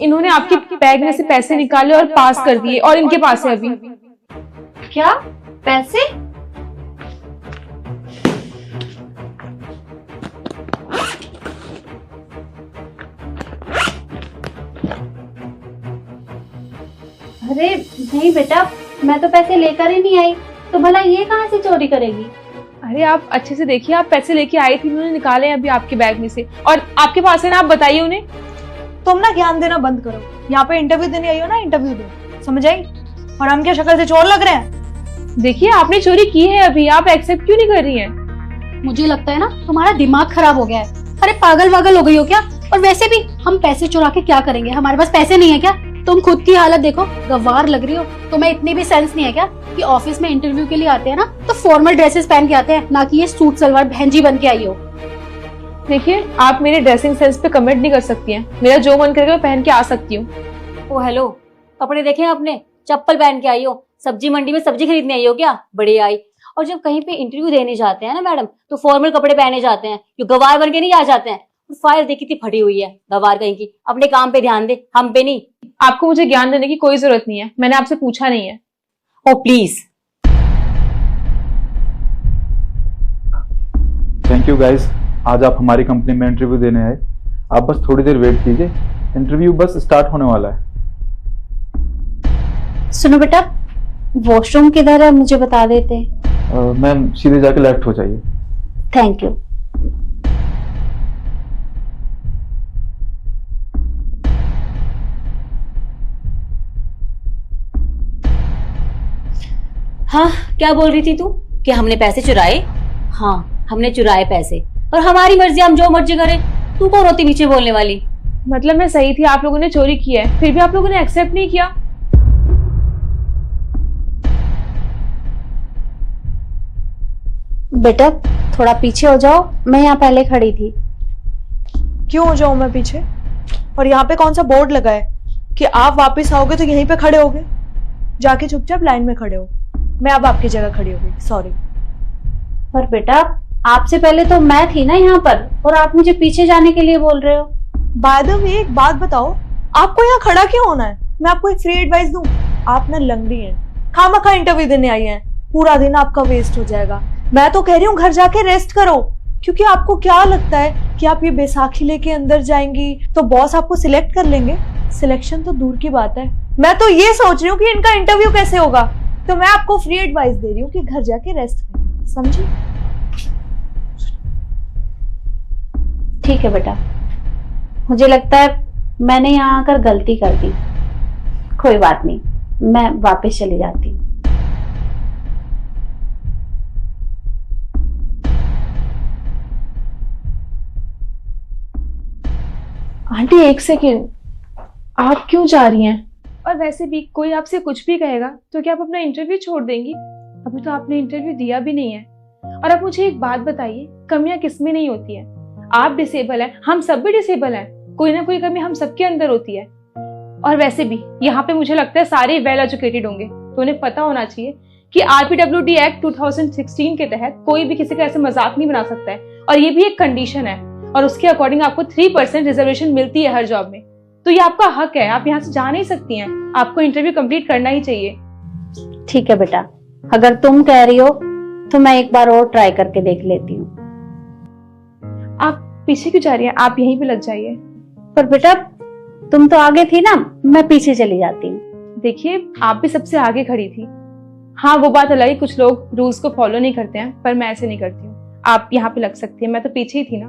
इन्होंने आपके बैग में से पैसे निकाले और पास कर दिए और इनके पास है अभी। क्या पैसे? अरे नहीं बेटा, मैं तो पैसे लेकर ही नहीं आई, तो भला ये कहाँ से चोरी करेगी? अरे आप अच्छे से देखिए, आप पैसे लेके आई थी, उन्होंने निकाले अभी आपके बैग में से और आपके पास है ना, आप बताइए उन्हें। तुम ना ज्ञान देना बंद करो। यहाँ पे इंटरव्यू देने आई हो ना, इंटरव्यू दो, समझ आई? और हम क्या शक्ल से चोर लग रहे हैं? देखिए आपने चोरी की है अभी, आप एक्सेप्ट क्यों नहीं कर रही हैं? मुझे लगता है ना तुम्हारा दिमाग खराब हो गया है। अरे पागल वागल हो गई हो क्या? और वैसे भी हम पैसे चुरा के क्या करेंगे? हमारे पास पैसे नहीं है क्या? तुम खुद की हालत देखो, गवार लग रही हो। तुम्हें इतनी भी सेंस नहीं है क्या कि ऑफिस में इंटरव्यू के लिए आते हैं ना तो फॉर्मल ड्रेसेस पहन के आते हैं, ना कि ये सूट सलवार बहनजी बन के आई हो। देखिए आप मेरे ड्रेसिंग सेंस पे कमेंट नहीं कर सकती हैं, मेरा जो मन करेगा मैं पहन के आ सकती हूँ। ओ हेलो, कपड़े देखे आपने? चप्पल पहन के आई हो? सब्जी मंडी में सब्जी खरीदने आई हो क्या? बड़ी आई। और जब कहीं पे इंटरव्यू देने जाते हैं ना मैडम, तो फॉर्मल कपड़े पहने जाते हैं, जो गवार बन के नहीं आ जाते हैं। फाइल देखी थी फटी हुई है, गवार कहीं की। अपने काम पे ध्यान दे, हम पे नहीं। आपको मुझे ज्ञान देने की कोई जरूरत नहीं है, मैंने आपसे पूछा नहीं है। ओ प्लीज। थैंक यू गाइस, आज आप हमारी कंपनी में इंटरव्यू देने आए। आप बस थोड़ी देर वेट कीजिए, इंटरव्यू बस स्टार्ट होने वाला है। सुनो बेटा, वॉशरूम किधर है मुझे बता देते। मैम सीधे जाके लेफ्ट हो जाइए। Thank you. हाँ, क्या बोल रही थी तू कि हमने पैसे चुराए? हाँ, हमने चुराए पैसे, और हमारी मर्जी, हम जो मर्जी करें। तू कौन होती पीछे बोलने वाली? मतलब मैं सही थी, आप लोगों ने चोरी की है, फिर भी आप लोगों ने एक्सेप्ट नहीं किया। बेटा थोड़ा पीछे हो जाओ, मैं यहाँ पहले खड़ी थी। क्यों हो जाऊं मैं पीछे? और यहाँ पे कौन सा बोर्ड लगा है कि आप वापस आओगे तो यहीं पे खड़े होगे? जाके चुपचाप लाइन में खड़े हो। मैं अब आपकी जगह खड़ी हो गई, सॉरी। पर बेटा आपसे पहले तो मैं थी ना यहाँ पर, और आप मुझे पीछे जाने के लिए बोल रहे हो। बाय द वे एक बात बताओ, आपको यहाँ खड़ा क्यों होना है? मैं आपको एक फ्री एडवाइस दूं, आप ना लंगड़ी हैं, खामखा इंटरव्यू देने आई हैं, पूरा दिन आपका वेस्ट हो जाएगा। मैं तो कह रही हूँ घर जाके रेस्ट करो, क्योंकि आपको क्या लगता है कि आप ये बैसाखी लेके अंदर जाएंगी तो बॉस आपको सिलेक्ट कर लेंगे? सिलेक्शन तो दूर की बात है, मैं तो ये सोच रही हूँ कि इनका इंटरव्यू कैसे होगा। तो मैं आपको फ्री एडवाइस दे रही हूँ कि घर जाके रेस्ट करें, समझी? ठीक है बेटा, मुझे लगता है मैंने यहाँ आकर गलती कर दी। कोई बात नहीं, मैं वापस चली जाती हूँ। आंटी एक सेकेंड, आप क्यों जा रही हैं? और वैसे भी कोई आपसे कुछ भी कहेगा तो क्या आप अपना इंटरव्यू छोड़ देंगी? अभी तो आपने इंटरव्यू दिया भी नहीं है। और आप मुझे एक बात बताइए, कमियां किसमें नहीं होती है? आप डिसेबल हैं, हम सब भी डिसेबल हैं, कोई ना कोई कमी हम सबके अंदर होती है। और वैसे भी यहाँ पे मुझे लगता है सारे वेल एजुकेटेड होंगे, तो उन्हें पता होना चाहिए कि RPWD एक्ट 2016 के तहत कोई भी किसी का ऐसे मजाक नहीं बना सकता है, और ये भी एक कंडीशन है, और उसके अकॉर्डिंग आपको 3% रिजर्वेशन मिलती है हर जॉब में। तो ये आपका हक है, आप यहाँ से जा नहीं सकती हैं, आपको इंटरव्यू कंप्लीट करना ही चाहिए। ठीक है बेटा, अगर तुम कह रही हो तो मैं एक बार और ट्राई करके देख लेती हूँ। आप पीछे क्यों जा रही हैं? आप यहीं पे लग जाइए। पर बेटा तुम तो आगे थी ना, मैं पीछे चली जाती हूँ। देखिए आप भी सबसे आगे खड़ी थी। हाँ वो बात अलग है, कुछ लोग रूल्स को फॉलो नहीं करते हैं, पर मैं ऐसे नहीं करती हूँ। आप यहाँ पे लग सकती हैं, मैं तो पीछे ही थी ना।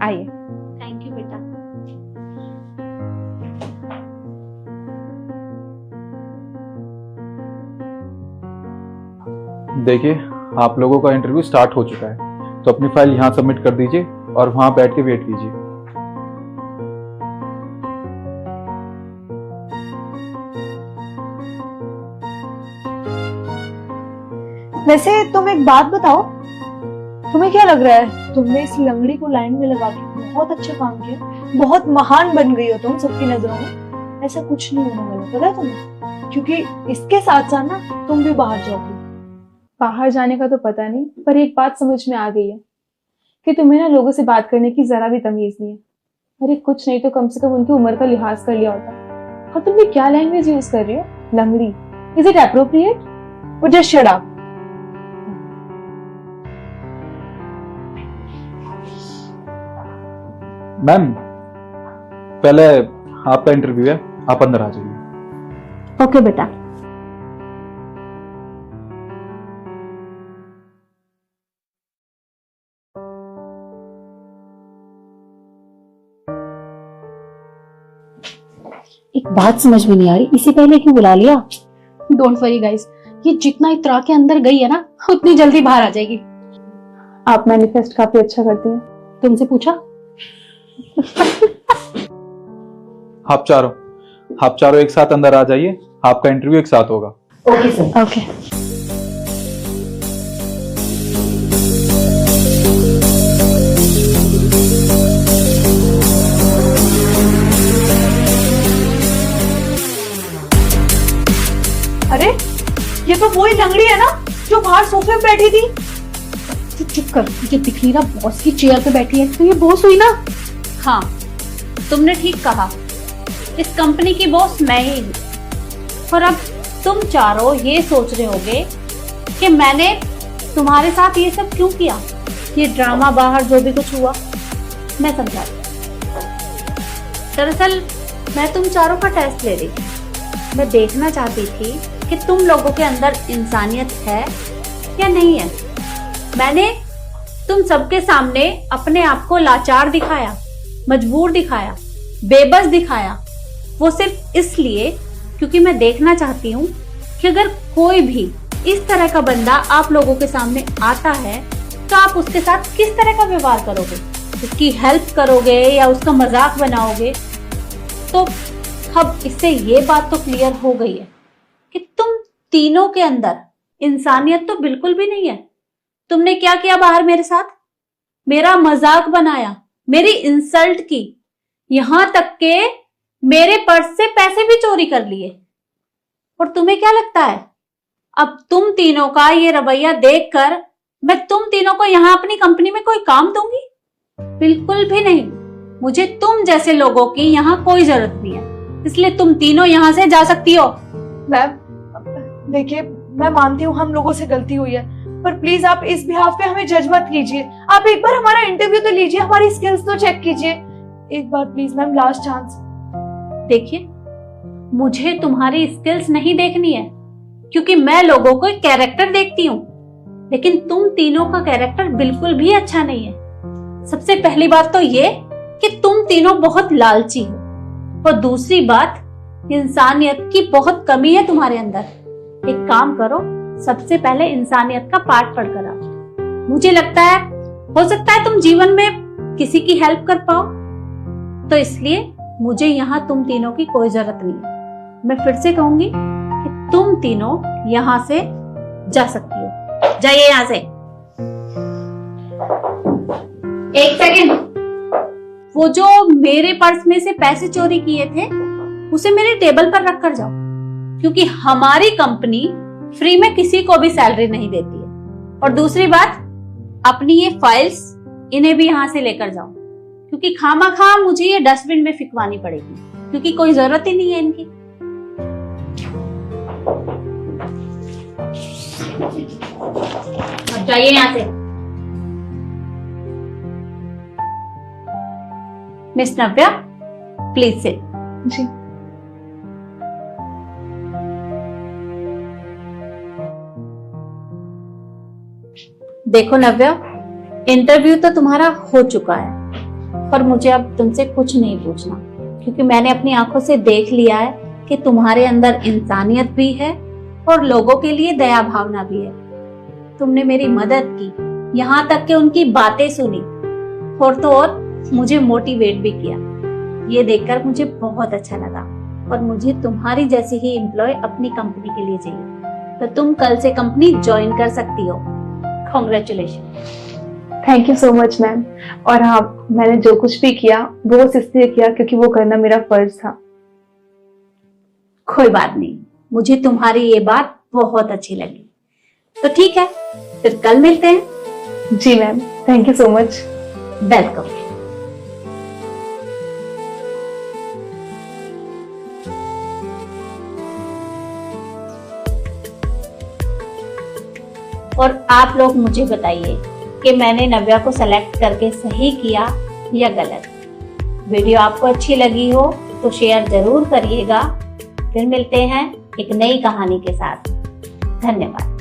आइए। थैंक यू बेटा। देखिए आप लोगों का इंटरव्यू स्टार्ट हो चुका है, तो अपनी फाइल यहाँ सबमिट कर दीजिए और वहां बैठ के वेट कीजिए। वैसे तुम एक बात बताओ, तुम्हें क्या लग रहा है? तुमने इस लंगड़ी को लाइन में लगा के बहुत अच्छा काम किया, बहुत महान बन गई हो तुम सबकी नजरों में। ऐसा कुछ नहीं होने वाला, पता है तुम्हें? क्योंकि इसके साथ साथ ना तुम भी बाहर जाओगी। बाहर जाने का तो पता नहीं, पर एक बात समझ में आ गई है कि तुम्हें ना लोगों से बात करने की जरा भी तमीज नहीं है। अरे कुछ नहीं तो कम से कम उनकी उम्र का लिहाज कर लिया होता। और तुम भी क्या लैंग्वेज यूज कर रही हो? लंगड़ी, इज इट एप्रोप्रिएट? और जस्ट शट अप। मैम, पहले आपका इंटरव्यू है, आप अंदर आ जाइए। ओके बेटा। एक बात समझ में नहीं आ रही, इसे पहले क्यों बुला लिया? डोंट वरी गाइस, ये जितना इतरा के अंदर गई है ना, उतनी जल्दी बाहर आ जाएगी। आप मैनिफेस्ट काफी अच्छा करती हैं। तुमसे पूछा? आप चारों एक साथ अंदर आ जाइए, आपका इंटरव्यू एक साथ होगा। Okay sir. ओके। अरे ये तो वही लंगड़ी है ना जो बाहर सोफे पे बैठी थी। तू चुप कर, तुझे दिख नहीं रहा बॉस की चेयर पे बैठी है? तो ये बॉस हुई ना? हाँ, तुमने ठीक कहा, इस कंपनी की बॉस मैं ही हूँ। और अब तुम चारों ये सोच रहे होगे कि मैंने तुम्हारे साथ ये सब क्यों किया, ये ड्रामा, बाहर जो भी कुछ हुआ। मैं समझाती हूँ। दरअसल मैं तुम चारों का टेस्ट ले रही थी। मैं देखना चाहती थी कि तुम लोगों के अंदर इंसानियत है या नहीं है। मैंने तुम सबके सामने अपने आप को लाचार दिखाया, मजबूर दिखाया, बेबस दिखाया। वो सिर्फ इसलिए क्योंकि मैं देखना चाहती हूँ कि अगर कोई भी इस तरह का बंदा आप लोगों के सामने आता है तो आप उसके साथ किस तरह का व्यवहार करोगे, उसकी हेल्प करोगे या उसका मजाक बनाओगे। तो अब इससे ये बात तो क्लियर हो गई है कि तुम तीनों के अंदर इंसानियत तो बिल्कुल भी नहीं है। तुमने क्या किया बाहर मेरे साथ? मेरा मजाक बनाया, मेरी इंसल्ट की, यहां तक के मेरे पर्स से पैसे भी चोरी कर लिए। और तुम्हें क्या लगता है अब तुम तीनों का ये रवैया देखकर मैं तुम तीनों को यहां अपनी कंपनी में कोई काम दूंगी? बिल्कुल भी नहीं। मुझे तुम जैसे लोगों की यहां कोई जरूरत नहीं है, इसलिए तुम तीनों यहां से जा सकती हो। मैम देखिए, मैं मानती हूँ हम लोगों से गलती हुई है, पर प्लीज आप इस बिहाफ पे हमें जज मत कीजिए। आप एक बार हमारा इंटरव्यू तो लीजिए, हमारी स्किल्स तो चेक कीजिए एक बार प्लीज मैम, लास्ट चांस। देखिए, मुझे तुम्हारी स्किल्स नहीं देखनी है, क्योंकि मैं लोगों को कैरेक्टर देखती हूँ, लेकिन तुम तीनों का कैरेक्टर बिल्कुल भी अच्छा नहीं है। सबसे पहली बात तो ये कि तुम तीनों बहुत लालची हो, और दूसरी बात, इंसानियत की बहुत कमी है तुम्हारे अंदर। एक काम करो, सबसे पहले इंसानियत का पाठ पढ़कर आओ। मुझे लगता है हो सकता है तुम जीवन में किसी की हेल्प कर पाओ, तो इसलिए मुझे यहाँ तुम तीनों की कोई जरूरत नहीं है। मैं फिर से कहूंगी कि तुम तीनों यहाँ से जा सकती हो। जाइए यहाँ से। एक सेकेंड, वो जो मेरे पर्स में से पैसे चोरी किए थे उसे मेरे टेबल पर रख कर जाओ, क्योंकि हमारी कंपनी फ्री में किसी को भी सैलरी नहीं देती है। और दूसरी बात, अपनी ये फाइल्स इन्हें भी यहां से लेकर जाओ, क्योंकि खामा मुझे ये डस्टबिन में फिकवानी पड़ेगी, क्योंकि कोई जरूरत ही नहीं है इनकी। अब जाइए यहां से। Miss Navya, please sit. जी। देखो नव्या, इंटरव्यू तो तुम्हारा हो चुका है, पर मुझे अब तुमसे कुछ नहीं पूछना, क्योंकि मैंने अपनी आंखों से देख लिया है कि तुम्हारे अंदर इंसानियत भी है और लोगों के लिए दया भावना भी है। तुमने मेरी मदद की, यहाँ तक कि उनकी बातें सुनी, और तो और मुझे मोटिवेट भी किया। ये देखकर मुझे बहुत अच्छा लगा, और मुझे तुम्हारी जैसी ही एम्प्लॉय अपनी कंपनी के लिए चाहिए। तो तुम कल से कंपनी ज्वाइन कर सकती हो। Congratulation. Thank you so much ma'am. और हाँ, मैंने जो कुछ भी किया वो बस इसलिए किया क्योंकि वो करना मेरा फर्ज था। कोई बात नहीं, मुझे तुम्हारी ये बात बहुत अच्छी लगी। तो ठीक है, फिर कल मिलते हैं। जी ma'am, thank you so much. Welcome. और आप लोग मुझे बताइए कि मैंने नव्या को सेलेक्ट करके सही किया या गलत। वीडियो आपको अच्छी लगी हो तो शेयर जरूर करिएगा। फिर मिलते हैं एक नई कहानी के साथ। धन्यवाद।